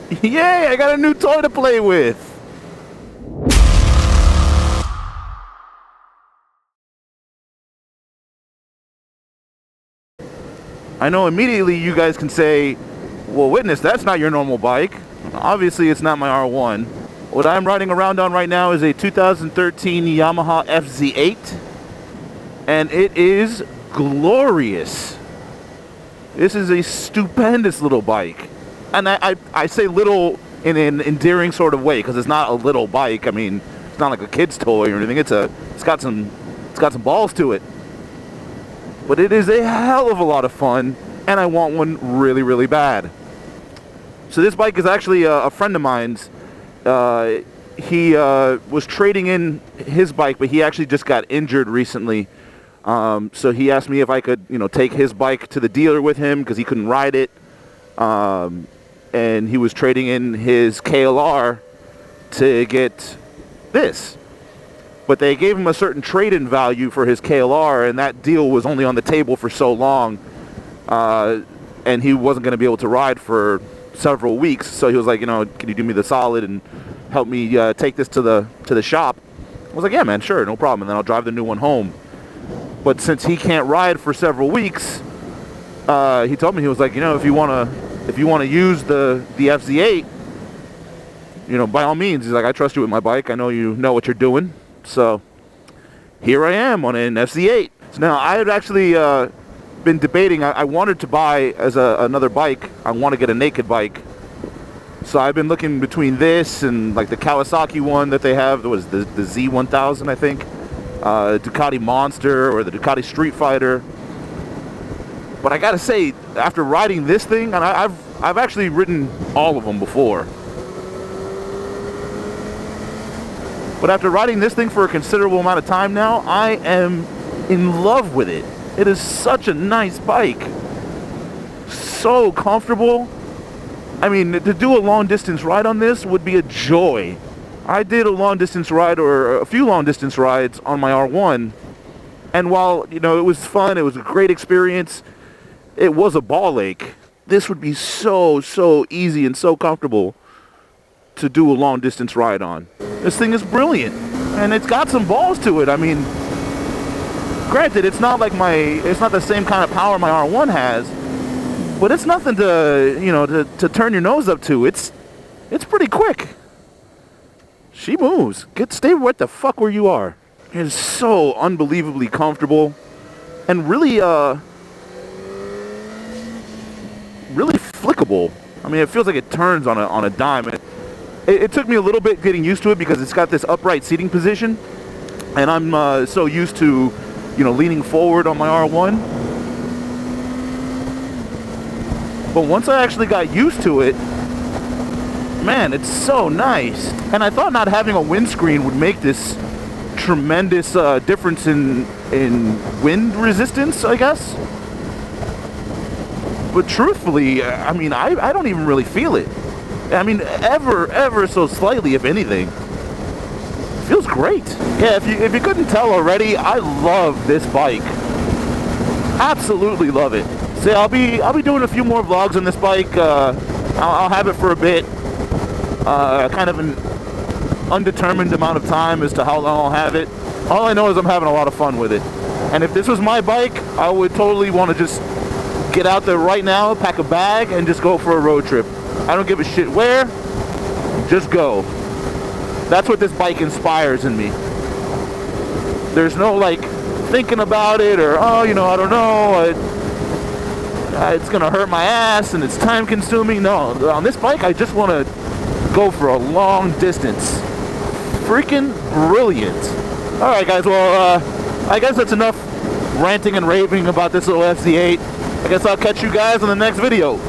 Yay, I got a new toy to play with. I know immediately you guys can say, well, Witness, that's not your normal bike. Obviously, it's not my R1. What I'm riding around on right now is a 2013 Yamaha FZ-08, and it is glorious. This is a stupendous little bike. And I say little in an endearing sort of way, because it's not a little bike. I mean, it's not like a kid's toy or anything. It's got some balls to it. But it is a hell of a lot of fun, and I want one really, really bad. So this bike is actually a friend of mine's. He was trading in his bike, but he actually just got injured recently. So he asked me if I could, take his bike to the dealer with him because he couldn't ride it. And he was trading in his KLR to get this. But they gave him a certain trade-in value for his KLR, and that deal was only on the table for so long. And he wasn't going to be able to ride for several weeks. So he was like, can you do me the solid and help me take this to the shop? I was like, yeah, man, sure, no problem. And then I'll drive the new one home. But since he can't ride for several weeks, he told me, he was like, if you want to use the FZ-08, by all means. He's like, I trust you with my bike. I know you know what you're doing. So here I am on an FZ-08. So now I had actually been debating. I wanted to buy as another bike. I want to get a naked bike. So I've been looking between this and like the Kawasaki one that they have. What is the Z-1000, I think. Ducati Monster or the Ducati Street Fighter. But I gotta say, after riding this thing, and I've actually ridden all of them before. But after riding this thing for a considerable amount of time now, I am in love with it. It is such a nice bike. So comfortable. I mean, to do a long distance ride on this would be a joy. I did a long distance ride, or a few long distance rides on my R1. And while, it was fun, it was a great experience, it was a ball ache. This would be so easy and so comfortable to do a long distance ride on. This thing is brilliant, and it's got some balls to it. I mean, granted, it's not the same kind of power my R1 has, but it's nothing to turn your nose up to. It's pretty quick. She moves. Stay what the fuck where you are. It is so unbelievably comfortable, and really flickable. I mean, it feels like it turns on a dime. It took me a little bit getting used to it because it's got this upright seating position, and I'm so used to, leaning forward on my R1. But once I actually got used to it, man, it's so nice. And I thought not having a windscreen would make this tremendous difference in wind resistance, I guess. But truthfully, I mean, I don't even really feel it. I mean, ever so slightly, if anything. It feels great. Yeah, if you couldn't tell already, I love this bike. Absolutely love it. So I'll be doing a few more vlogs on this bike. I'll have it for a bit. Kind of an undetermined amount of time as to how long I'll have it. All I know is I'm having a lot of fun with it. And if this was my bike, I would totally want to just get out there right now, pack a bag, and just go for a road trip. I don't give a shit where, just go. That's what this bike inspires in me. There's no thinking about it or, I don't know, it's gonna hurt my ass and it's time consuming. No, on this bike I just want to go for a long distance. Freaking brilliant. Alright guys, well I guess that's enough ranting and raving about this little FZ-08. I guess I'll catch you guys in the next video.